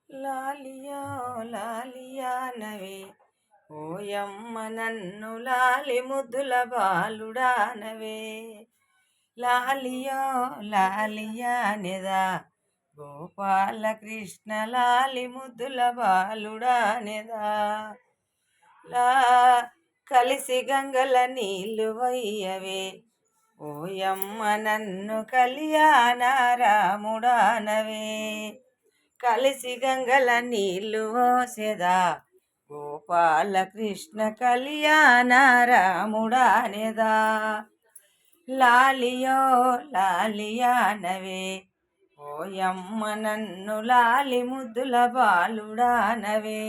లాలియో లాలియానవే ఓయమ్మ నన్ను లాలి ముద్దుల బాలుడానవే. లాలియో లాలియానెదా గోపాల కృష్ణ లాలి ముద్దుల బాలుడానెదా. లా కలిసి గంగల నీళ్ళు వయ్యవే ఓయమ్మ నన్ను కళ్యాణ రాముడానవే. కలిసి గంగల నీళ్ళు ఓసెదా గోపాల కృష్ణ కళ్యాణ రాముడానెదా. లాలియో లాలియానవే ఓయమ్మ నన్ను లాలి ముద్దుల బాలుడానవే.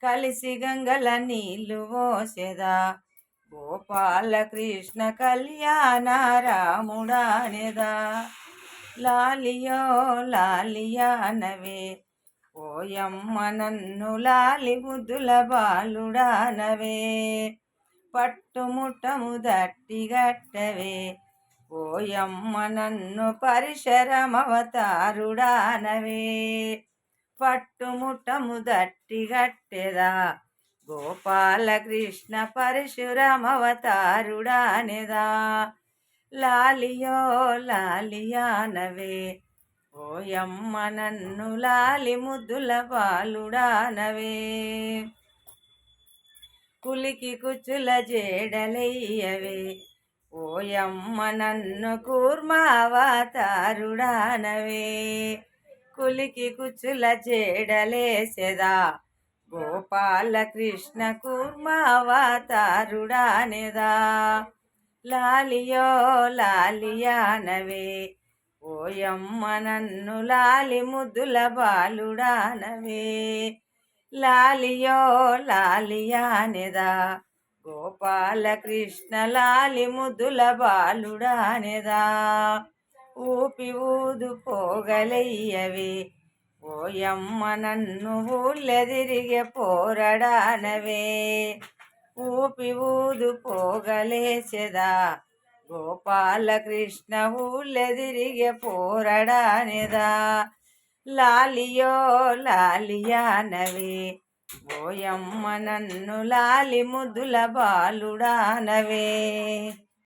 కలిసి గంగల నీళ్ళు ఓసెదా గోపాల కృష్ణ కళ్యాణ రాముడానెదా. లాలియో లాలియానవే ఓయమ్మ నన్ను లాలి ముద్దుల బాలుడానవే. పట్టుముట్టము దట్టిగట్టవే ఓయమ్మ నన్ను పరిశరమవతారుడానవే. పట్టుముట్టము దట్టిగట్టెదా గోపాల కృష్ణ పరశురామవతారుడానెదా. లాలియో లాలియానవే ఓయమ్మ నన్ను లాలి ముద్దుల బాలుడానవే. కులికి కుచుల జేడలయ్యవే ఓయమ్మ నన్ను కూర్మావతారుడానవే. కులికి కుచుల జేడలేసెదా గోపాల కృష్ణ కూర్మావతారుడానెదా. లాలియో లాలియానవే ఓయమ్మ నన్ను లాలి ముద్దుల బాలుడానవే. లాలియో లాలియానెదా గోపాల కృష్ణ లాలి ముద్దుల బాలుడానెదా. ఊపి ఊదు పోగలయ్యవే ఓయమ్మ నన్ను ఊళ్ళెదిరిగే పోరడానవే. ఊపి ఊదు పోగలేసెదా గోపాల కృష్ణ ఊళ్ళెదిరిగే పోరడానెదా. లాలియో లాలియానవే ఓయమ్మ నన్ను లాలి ముద్దుల బాలుడానవే.